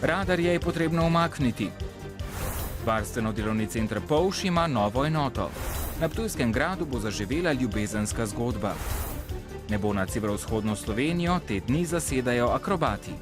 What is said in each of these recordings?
Radarje je potrebno umakniti. Varstveno-delovni center Polž ima novo enoto. Na Ptujskem gradu bo zaživela ljubezenska zgodba. Nebo nad severovzhodno Slovenijo te dni zasedajo akrobati.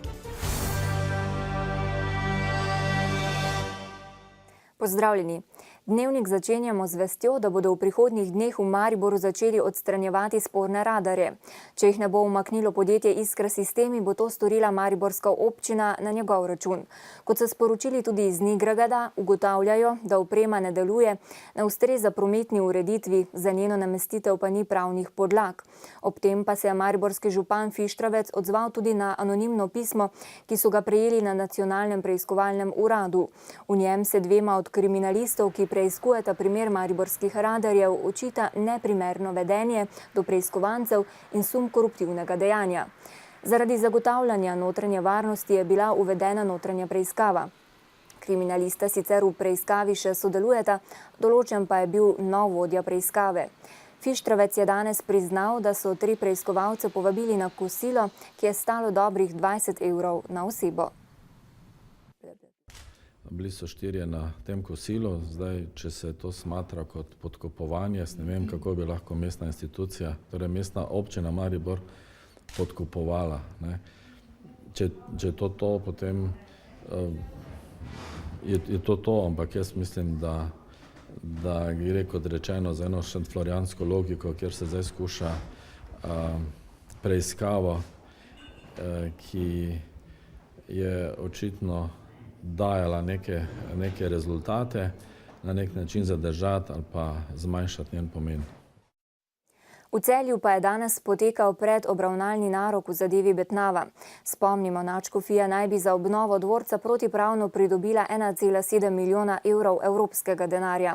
Pozdravljeni. Dnevnik začenjamo z vestjo, da bodo v prihodnjih dneh v Mariboru začeli odstranjevati sporne radarje. Če jih ne bo umaknilo podjetje Iskra Sistemi, bo to storila mariborska občina na njegov račun. Kot so sporočili tudi iz Nigragada, ugotavljajo, da oprema ne deluje, ne ustreza prometni ureditvi, za njeno namestitev pa ni pravnih podlag. Ob tem pa se je mariborski župan Fištravec odzval tudi na anonimno pismo, ki so ga prejeli na Nacionalnem preiskovalnem uradu. V njem se dvema od kriminalistov, ki preiskujeta primer mariborskih radarjev, očita neprimerno vedenje do preiskovancev in sum koruptivnega dejanja. Zaradi zagotavljanja notranje varnosti je bila uvedena notranja preiskava. Kriminalista sicer v preiskavi še sodelujeta, določen pa je bil nov vodja preiskave. Fištravec je danes priznal, da so 3 preiskovalce povabili na kosilo, ki je stalo dobrih 20 evrov na osebo. Bili so 4 na tem kosilu, zdaj, če se to smatra kot podkupovanje, ne vem, kako bi lahko mestna institucija, torej mestna občina Maribor podkupovala. Če to, potem je to, ampak jaz mislim, da gre kot rečeno za eno šentflorjansko logiko, kjer se zdaj skuša preiskavo, ki je očitno dajala neke rezultate, na nek način zadržati ali pa zmanjšati njen pomen. V Celju pa je danes potekal predobravnalni narok v zadevi Betnava. Spomnimo, nadškofija naj bi za obnovo dvorca protipravno pridobila 1,7 milijona evrov evropskega denarja.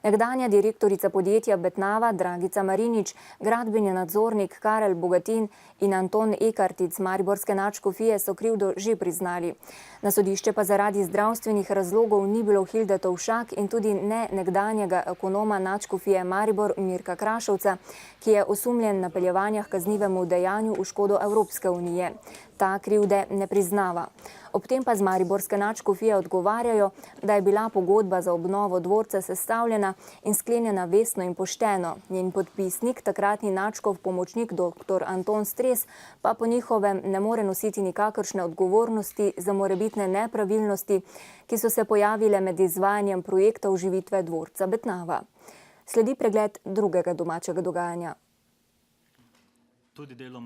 Nekdanja direktorica podjetja Betnava Dragica Marinič, gradbeni nadzornik Karel Bogatin in Anton Ekartic mariborske nadškofije so krivdo že priznali. Na sodišče pa zaradi zdravstvenih razlogov ni bilo Hilde Tovšak in tudi ne nekdanjega ekonoma nadškofije Maribor Mirka Krašovca, ki je osumljen napeljevanja k kaznivemu dejanju v škodo Evropske unije. Ta krivde ne priznava. Ob tem pa z mariborske nadškofije odgovarjajo, da je bila pogodba za obnovo dvorca sestavljena in sklenjena vestno in pošteno. Njen podpisnik, takratni nadškof pomočnik dr. Anton Stres, pa po njihovem ne more nositi nikakršne odgovornosti za morebitne nepravilnosti, ki so se pojavile med izvajanjem projekta oživitve dvorca Betnava. Sledi pregled drugega domačega dogajanja.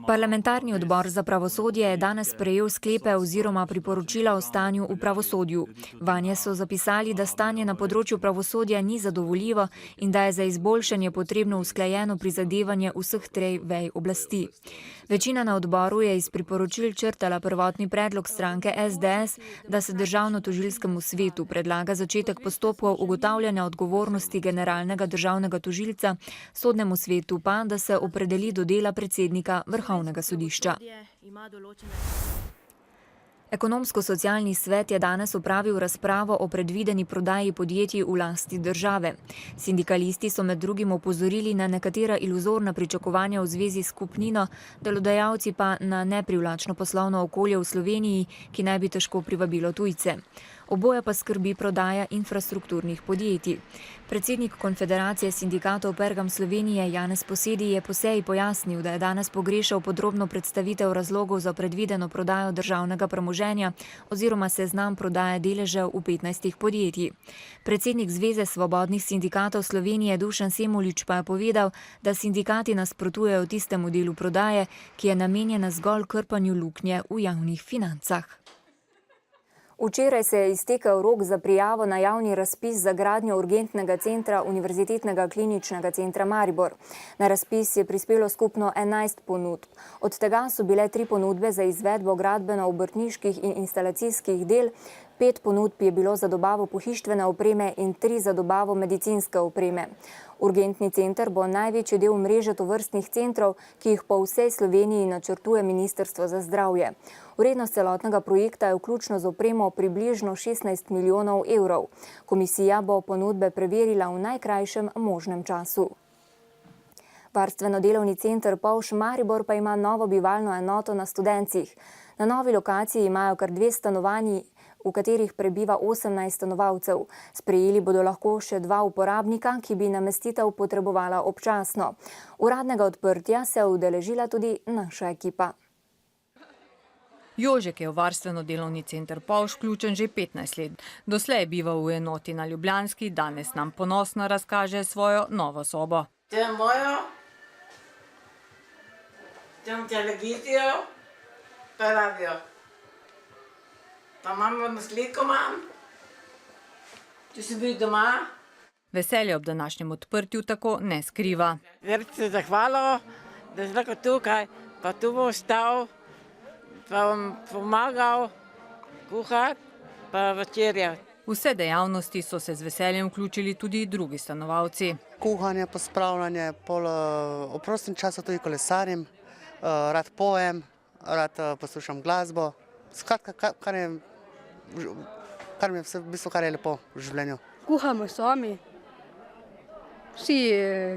Parlamentarni odbor za pravosodje je danes sprejel sklepe oziroma priporočila o stanju v pravosodju. Vanje so zapisali, da stanje na področju pravosodja ni zadovoljivo in da je za izboljšanje potrebno usklajeno prizadevanje vseh 3 vej oblasti. Večina na odboru je iz priporočil črtala prvotni predlog stranke SDS, da se Državno-tožilskemu svetu predlaga začetek postopkov ugotavljanja odgovornosti generalnega državnega tožilca, Sodnemu svetu pa, da se opredeli do dela predsednika Vrhovnega sodišča. Ekonomsko-socialni svet je danes opravil razpravo o predvideni prodaji podjetij v lasti države. Sindikalisti so med drugim opozorili na nekatera iluzorna pričakovanja v zvezi s kupnino, delodajalci pa na neprivlačno poslovno okolje v Sloveniji, ki naj bi težko privabilo tujce. Oboje pa skrbi prodaja infrastrukturnih podjetij. Predsednik Konfederacije sindikatov Pergam Slovenije Janez Posedi je po seji pojasnil, da je danes pogrešal podrobno predstavitev razlogov za predvideno prodajo državnega premoženja oziroma seznam prodaje deležev v 15 podjetij. Predsednik Zveze svobodnih sindikatov Slovenije Dušan Semolič pa je povedal, da sindikati nasprotujejo tistemu delu prodaje, ki je namenjena zgolj krpanju luknje v javnih financah. Včeraj se je iztekel rok za prijavo na javni razpis za gradnjo urgentnega centra Univerzitetnega kliničnega centra Maribor. Na razpis je prispelo skupno 11 ponudb. Od tega so bile 3 ponudbe za izvedbo gradbeno-obrtniških in instalacijskih del, 5 ponudb je bilo za dobavo pohištvene opreme in 3 za dobavo medicinske opreme. Urgentni center bo največji del mreže tovrstnih centrov, ki jih po vsej Sloveniji načrtuje Ministrstvo za zdravje. Vrednost celotnega projekta je vključno z opremo približno 16 milijonov evrov. Komisija bo ponudbe preverila v najkrajšem možnem času. Varstveno-delovni center Polž Maribor pa ima novo bivalno enoto na Studencih. Na novi lokaciji imajo kar 2 stanovanji v katerih prebiva 18 stanovalcev. Sprejeli bodo lahko še 2 uporabnika, ki bi namestitev potrebovala občasno. Uradnega odprtja se je udeležila tudi naša ekipa. Jožek je v varstveno-delovni center Polž vključen že 15 let. Doslej je bival v enoti na Ljubljanski, danes nam ponosno razkaže svojo novo sobo. To je mojo, tam televizijo, pa radio. Pa imamo sliko, če sem bil doma. Veselje ob današnjem odprtju tako ne skriva. Zdaj se zahvalil, da je lahko tukaj, pa tu bo ostal, pa vam pomagal kuhati, pa večerjati. Vse dejavnosti so se z veseljem vključili tudi drugi stanovalci. Kuhanje, pospravljanje, v prostem času tudi kolesarjem, rad pojem, rad poslušam glasbo. Skratka, kar je lepo v življenju. Kuhamo sami, vsi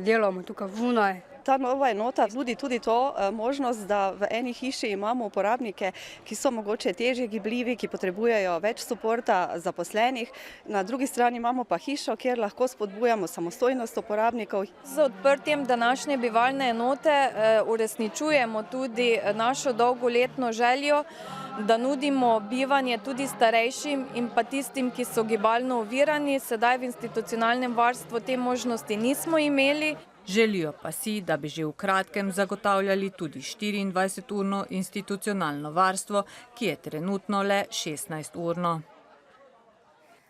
delamo tukaj vunaj. Ta nova enota nudi tudi to možnost, da v eni hiši imamo uporabnike, ki so mogoče težje gibljivi, ki potrebujejo več suporta zaposlenih. Na drugi strani imamo pa hišo, kjer lahko spodbujamo samostojnost uporabnikov. Z odprtjem današnje bivalne enote uresničujemo tudi našo dolgoletno željo, da nudimo bivanje tudi starejšim in pa tistim, ki so gibalno ovirani. Sedaj v institucionalnem varstvu te možnosti nismo imeli. Želijo pa si, da bi že v kratkem zagotavljali tudi 24-urno institucionalno varstvo, ki je trenutno le 16-urno.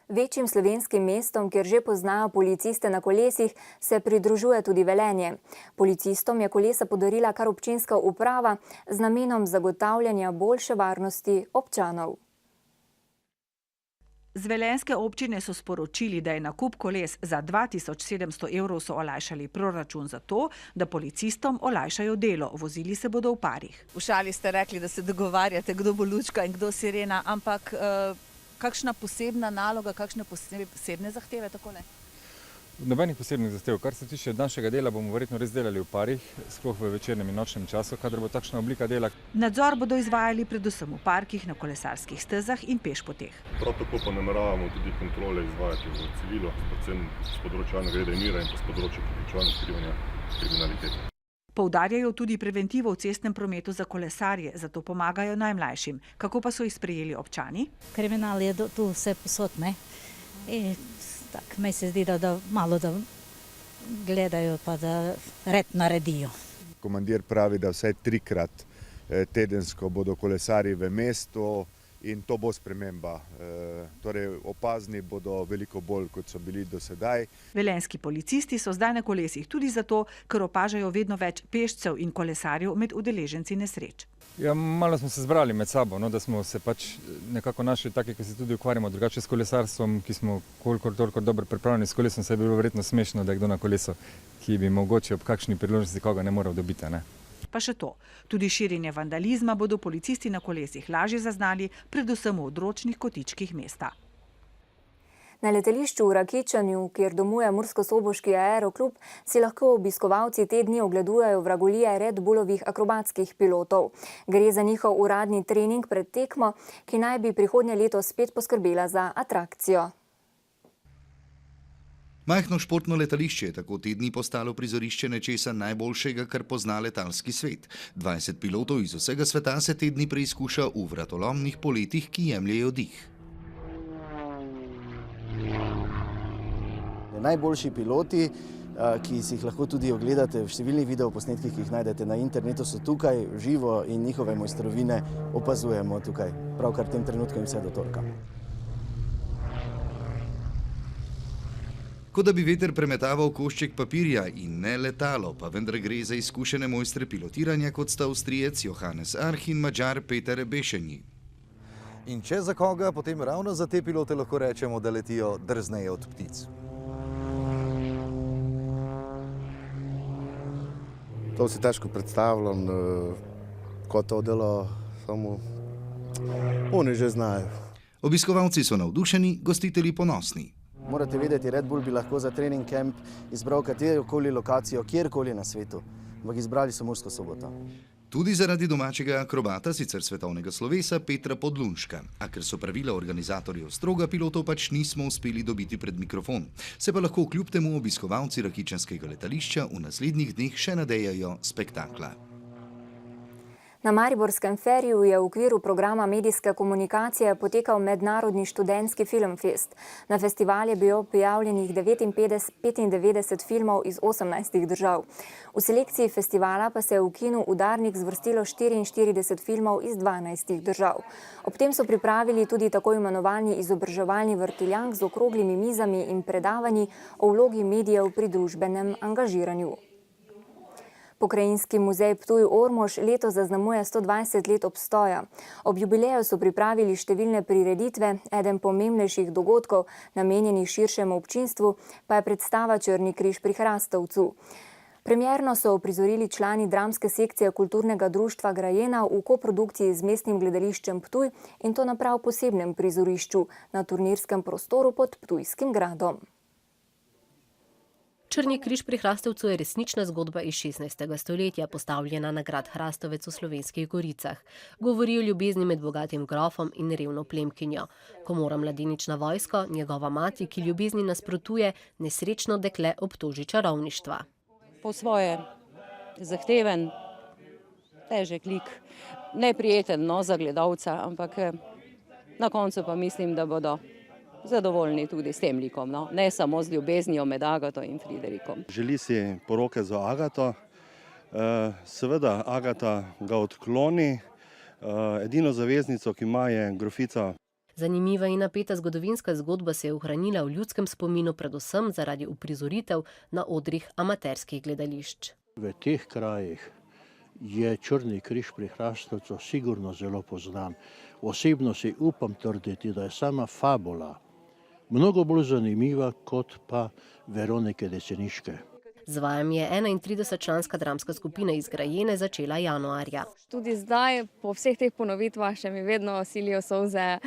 Večjim slovenskim mestom, kjer že poznajo policiste na kolesih, se pridružuje tudi Velenje. Policistom je kolesa podarila kar občinska uprava z namenom zagotavljanja boljše varnosti občanov. Z velenjske občine so sporočili, da je nakup koles za 2700 evrov so olajšali proračun za to, da policistom olajšajo delo. Vozili se bodo v parih. V šali ste rekli, da se dogovarjate, kdo bo lučka in kdo sirena, ampak kakšna posebna naloga, kakšne posebne zahteve takole? Nobenih posebnih zahtev. Kar se tiče našega dela, bomo verjetno res delali v parih, sploh v večernem in nočnem času, kadar bo takšna oblika dela. Nadzor bodo izvajali predvsem v parkih, na kolesarskih stezah in pešpoteh. Prav tako pa nameravamo tudi kontrole izvajati v civilu, predvsem s področja javnega reda in mira in pa s področja preprečevanja odkrivanja kriminalitete. Poudarjajo tudi preventivo v cestnem prometu za kolesarje, zato pomagajo najmlajšim. Kako pa so jih sprejeli občani? Kriminal je tu vse posod, ne? Tak, meni se zdi, da malo da gledajo pa da red naredijo. Komandir pravi, da vsaj 3-krat tedensko bodo kolesarji v mestu in to bo sprememba. Torej opazni bodo veliko bolj, kot so bili do sedaj. Velenjski policisti so zdaj na kolesih tudi zato, ker opažajo vedno več pešcev in kolesarjev med udeleženci nesreč. Ja, malo smo se zbrali med sabo, no, da smo se pač nekako našli taki, ki se tudi ukvarjamo drugače s kolesarstvom, ki smo kolikor toliko dobro pripravljeni s kolesom, se je bilo verjetno smešno, da je kdo na kolesu, ki bi mogoče ob kakšni priložnosti koga ne moral dobiti, ne. Pa še to, tudi širjenje vandalizma bodo policisti na kolesih lažje zaznali, predvsem v odročnih kotičkih mesta. Na letališču v Rakičanju, kjer domuje Murskosoboški aeroklub, si lahko obiskovalci te dni ogledujejo vragolije Red Bullovih akrobatskih pilotov. Gre za njihov uradni trening pred tekmo, ki naj bi prihodnje leto spet poskrbela za atrakcijo. Majhno športno letališče je tako te dni postalo prizorišče nečesa najboljšega, kar pozna letalski svet. 20 pilotov iz vsega sveta se te dni preizkuša v vratolomnih poletih, ki jemljejo dih. Najboljši piloti, ki si jih lahko tudi ogledate v številnih videoposnetkih, ki jih najdete na internetu, so tukaj živo in njihove mojstrovine opazujemo tukaj, pravkar v tem trenutku in vse do torka. Kot da bi veter premetaval košček papirja in ne letalo, pa vendar gre za izkušene mojstre pilotiranja, kot sta Avstrijec Johannes Arch in Madžar Peter Bešenji. In če za koga, potem ravno za te pilote lahko rečemo, da letijo drzneje od ptic. To si težko predstavljam, kot to delo, samo oni že znajo. Obiskovalci so navdušeni, gostitelji ponosni. Morate vedeti, Red Bull bi lahko za trening camp izbral katerokoli lokacijo, kjerkoli na svetu, ampak izbrali so Mursko Soboto. Tudi zaradi domačega akrobata, sicer svetovnega slovesa, Petra Podlunška. A ker so pravila organizatorjev stroga, pilotov pač nismo uspeli dobiti pred mikrofon. Se pa lahko kljub temu obiskovalci rakičanskega letališča v naslednjih dneh še nadejajo spektakla. Na Mariborskem feriju je v okviru programa medijske komunikacije potekal Mednarodni študentski filmfest. Na festival je bilo prijavljenih 95 filmov iz 18 držav. V selekciji festivala pa se je v kinu Udarnik zvrstilo 44 filmov iz 12 držav. Ob tem so pripravili tudi tako imenovani izobraževalni vrtiljank z okroglimi mizami in predavanji o vlogi medijev pri družbenem angažiranju. Pokrajinski muzej Ptuj-Ormož letos zaznamuje 120 let obstoja. Ob jubileju so pripravili številne prireditve, eden pomembnejših dogodkov, namenjenih širšemu občinstvu, pa je predstava Črni križ pri Hrastovcu. Premierno so uprizorili člani dramske sekcije kulturnega društva Grajena v koprodukciji z mestnim gledališčem Ptuj in to na prav posebnem prizorišču na turnirskem prostoru pod Ptujskim gradom. Črni križ pri Hrastovcu je resnična zgodba iz 16. stoletja, postavljena na grad Hrastovec v Slovenskih goricah. Govori o ljubezni med bogatim grofom in revno plemkinjo. Ko mora mladenič na vojsko, njegova mati, ki ljubezni nasprotuje, nesrečno dekle obtoži čarovništva. Po svoje zahteven, težek lik, neprijeten za gledalca, ampak na koncu pa mislim, da bodo zadovoljni tudi s tem likom, ne samo z ljubeznijo med Agato in Friderikom. Želi si poroke z Agato, seveda Agata ga odkloni, edino zaveznico, ki ima, je grofica. Zanimiva in napeta zgodovinska zgodba se je ohranila v ljudskem spominu predvsem zaradi uprizoritev na odrih amaterskih gledališč. V teh krajih je Črni križ pri Hrastovcu sigurno zelo poznan. Osebno si upam trditi, da je sama fabula mnogo bolj zanimiva kot pa Veronike Deceniške. Z vajem je 31-članska dramska skupina iz Grajene začela januarja. Tudi zdaj, po vseh teh ponovitvah, še mi vedno silijo solze,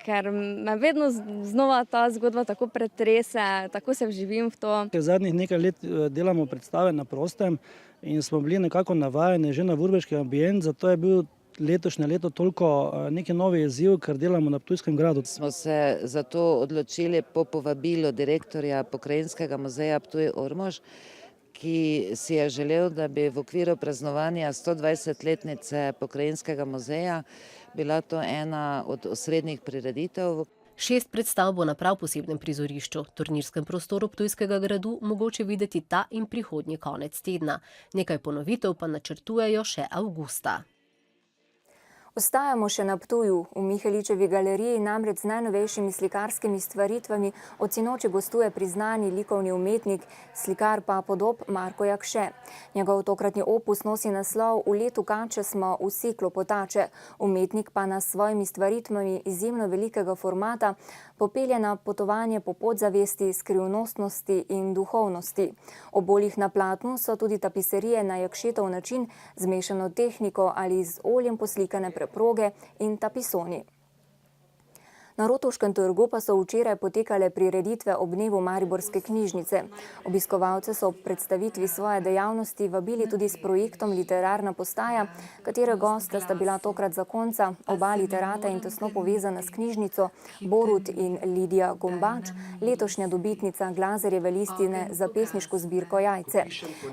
ker me vedno znova ta zgodba tako pretrese, tako se vživim v to. Zadnjih nekaj let delamo predstave na prostem in smo bili nekako navajeni že na vrhniški ambient, zato je bil letošnje leto toliko neki novi izziv, ker delamo na Ptujskem gradu. Smo se zato odločili po povabilu direktorja Pokrajinskega muzeja Ptuj-Ormož, ki si je želel, da bi v okviru praznovanja 120-letnice Pokrajinskega muzeja bila to ena od osrednjih prireditev. 6 predstav bo na prav posebnem prizorišču, turnirskem prostoru Ptujskega gradu, mogoče videti ta in prihodnji konec tedna. Nekaj ponovitev pa načrtujejo še avgusta. Ostajamo še na Ptuju. V Miheličevi galeriji namreč z najnovejšimi slikarskimi stvaritvami od sinoči gostuje priznani likovni umetnik, slikar pa podob Marko Jakše. Njegov tokratni opus nosi naslov V letu kače smo vsi klopotače. Umetnik pa nas s svojimi stvaritvami izjemno velikega formata popelje na potovanje po podzavesti, skrivnostnosti in duhovnosti. Ob boljih na platnu so tudi tapiserije na Jakšetov način, zmešano tehniko ali z oljem poslikane preproge in tapisoni. Na Rotovškem trgu pa so včeraj potekale prireditve ob dnevu Mariborske knjižnice. Obiskovalce so ob predstavitvi svoje dejavnosti vabili tudi s projektom Literarna postaja, katere gosta sta bila tokrat zakonca, oba literata in tesno povezana s knjižnico, Borut in Lidija Gombač, letošnja dobitnica Glazerjeve listine za pesniško zbirko Jajce.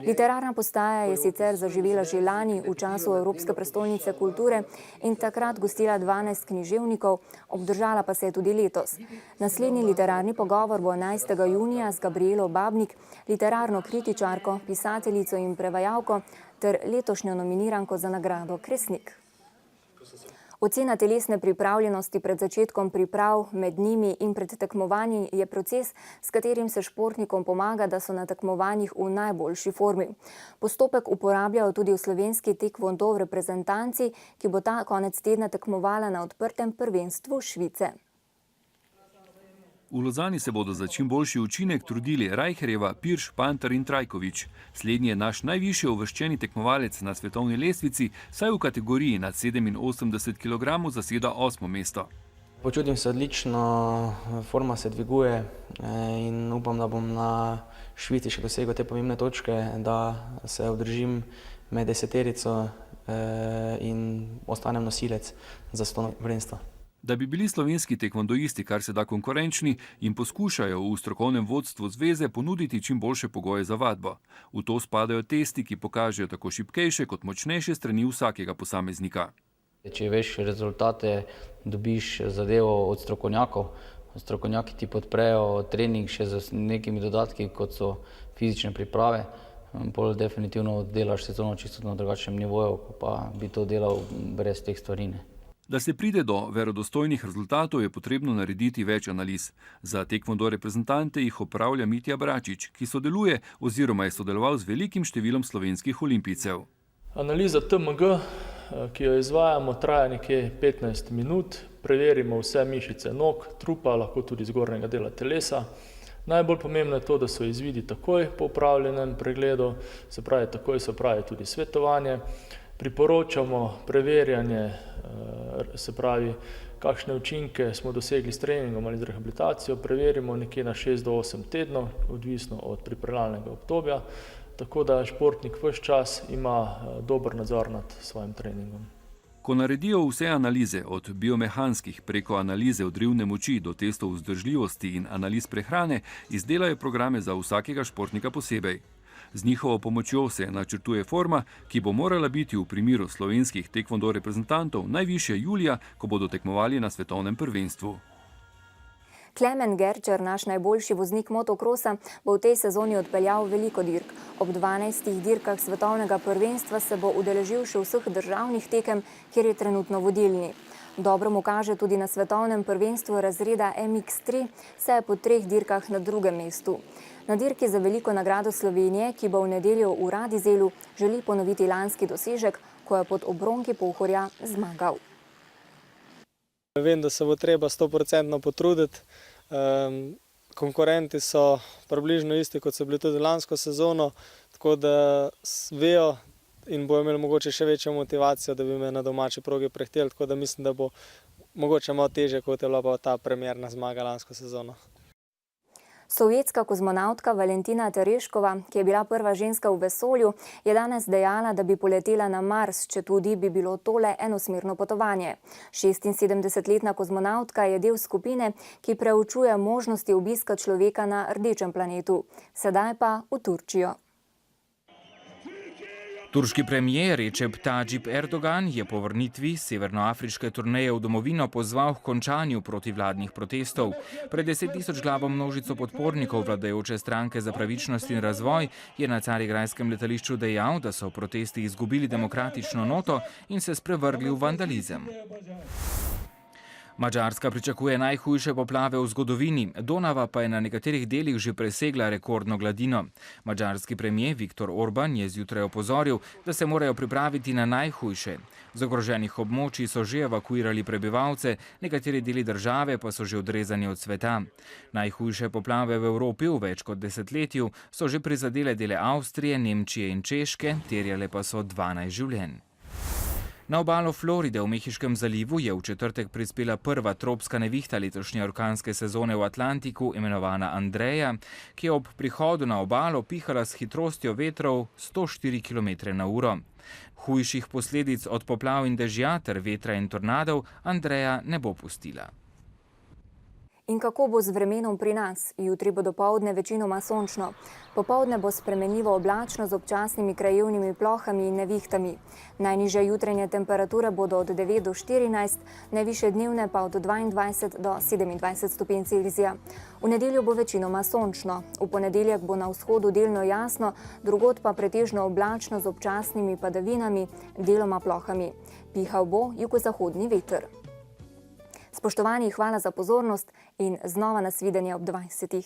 Literarna postaja je sicer zaživela že lani v času Evropske prestolnice kulture in takrat gostila 12 književnikov, obdržala pa se je tudi letos. Naslednji literarni pogovor bo 11. junija z Gabrielo Babnik, literarno kritičarko, pisateljico in prevajalko ter letošnjo nominiranko za nagrado Kresnik. Ocena telesne pripravljenosti pred začetkom priprav, med njimi in pred tekmovanji je proces, s katerim se športnikom pomaga, da so na tekmovanjih v najboljši formi. Postopek uporabljajo tudi v slovenski tekvondo v reprezentanci, ki bo ta konec tedna tekmovala na odprtem prvenstvu Švice. V Lozani se bodo za čim boljši učinek trudili Rajherjeva, Pirš, Panter in Trajkovič. Slednji je naš najvišje uvrščeni tekmovalec na svetovni lestvici, saj v kategoriji nad 87 kg zaseda 8. mesto. Počutim se odlično, forma se dviguje in upam, da bom na Švici še dosegel te pomembne točke, da se obdržim med deseterico in ostanem nosilec za svetovno prvenstvo. Da bi bili slovenski tekvondoisti kar se da konkurenčni in poskušajo v strokovnem vodstvu zveze ponuditi čim boljše pogoje za vadbo. V to spadajo testi, ki pokažejo tako šibkejše kot močnejše strani vsakega posameznika. Če veš rezultate, dobiš zadevo od strokovnjakov. Strokovnjaki ti podprejo trening še z nekimi dodatki, kot so fizične priprave. Bolj definitivno delaš sezono čisto na drugačnem nivoju, pa bi to delal brez teh stvari. Da se pride do verodostojnih rezultatov, je potrebno narediti več analiz. Za tekvondo reprezentante jih opravlja Mitja Bračič, ki sodeluje oziroma je sodeloval z velikim številom slovenskih olimpijcev. Analiza TMG, ki jo izvajamo, traja nekje 15 minut. Preverimo vse mišice nog, trupa, lahko tudi zgornjega dela telesa. Najbolj pomembno je to, da so izvidi takoj po opravljenem pregledu, se pravi takoj se opravi tudi svetovanje. Priporočamo preverjanje, se pravi, kakšne učinke smo dosegli s treningom ali z rehabilitacijo. Preverimo nekje na 6 do 8 tednov, odvisno od pripravljalnega obdobja, tako da športnik ves čas ima dober nadzor nad svojim treningom. Ko naredijo vse analize, od biomehanskih preko analize odrivne moči do testov vzdržljivosti in analiz prehrane, izdelajo programe za vsakega športnika posebej. Z njihovo pomočjo se načrtuje forma, ki bo morala biti v primeru slovenskih tekvondo reprezentantov najvišja julija, ko bodo tekmovali na svetovnem prvenstvu. Klemen Gerčer, naš najboljši voznik motokrosa, bo v tej sezoni odpeljal veliko dirk. Ob 12 dirkah svetovnega prvenstva se bo udeležil še vseh državnih tekem, kjer je trenutno vodilni. Dobro mu kaže tudi na svetovnem prvenstvu razreda MX3, saj je po 3 dirkah na drugem mestu. Na dirki za veliko nagrado Slovenije, ki bo v nedeljo v Radizelu, želi ponoviti lanski dosežek, ko je pod obronki Pohorja zmagal. Vem, da se bo treba 100% potruditi. Konkurenti so približno isti, kot so bili tudi lansko sezono, tako da vejo in bojo imeli mogoče še večjo motivacijo, da bi me na domači progi prehiteli, tako da mislim, da bo mogoče malo težje, kot je bila pa ta premierna zmaga lansko sezono. Sovjetska kozmonavtka Valentina Tereškova, ki je bila prva ženska v vesolju, je danes dejala, da bi poletela na Mars, četudi bi bilo tole enosmerno potovanje. 76-letna kozmonavtka je del skupine, ki preučuje možnosti obiska človeka na rdečem planetu. Sedaj pa v Turčijo. Turški premijer Recep Tayyip Erdogan je po vrnitvi severnoafriške turneje v domovino pozval k končanju protivladnih protestov. Pred 10.000 glavo množico podpornikov vladajoče stranke za pravičnost in razvoj je na carigrajskem letališču dejal, da so protesti izgubili demokratično noto in se sprevrgli v vandalizem. Madžarska pričakuje najhujše poplave v zgodovini, Donava pa je na nekaterih delih že presegla rekordno gladino. Madžarski premijer Viktor Orban je zjutraj opozoril, da se morajo pripraviti na najhujše. Z ogroženih območij so že evakuirali prebivalce, nekateri deli države pa so že odrezani od sveta. Najhujše poplave v Evropi v več kot desetletju so že prizadele dele Avstrije, Nemčije in Češke, terjale pa so 12 življenj. Na obalo Floride v Mehiškem zalivu je v četrtek prispela prva tropska nevihta letošnje orkanske sezone v Atlantiku, imenovana Andreja, ki je ob prihodu na obalo pihala s hitrostjo vetrov 104 km/h. Hujših posledic od poplav in dežja ter vetra in tornadov Andreja ne bo pustila. In kako bo z vremenom pri nas? Jutri bo dopoldne večinoma sončno. Popoldne bo spremenljivo oblačno z občasnimi krajevnimi plohami in nevihtami. Najnižje jutranje temperature bodo od 9 do 14, najvišje dnevne pa od 22 do 27 stopinj Celzija. V nedeljo bo večinoma sončno. V ponedeljek bo na vzhodu delno jasno, drugod pa pretežno oblačno z občasnimi padavinami, deloma plohami. Pihal bo jugozahodni veter. Spoštovani, hvala za pozornost in znova nasvidenje ob 20.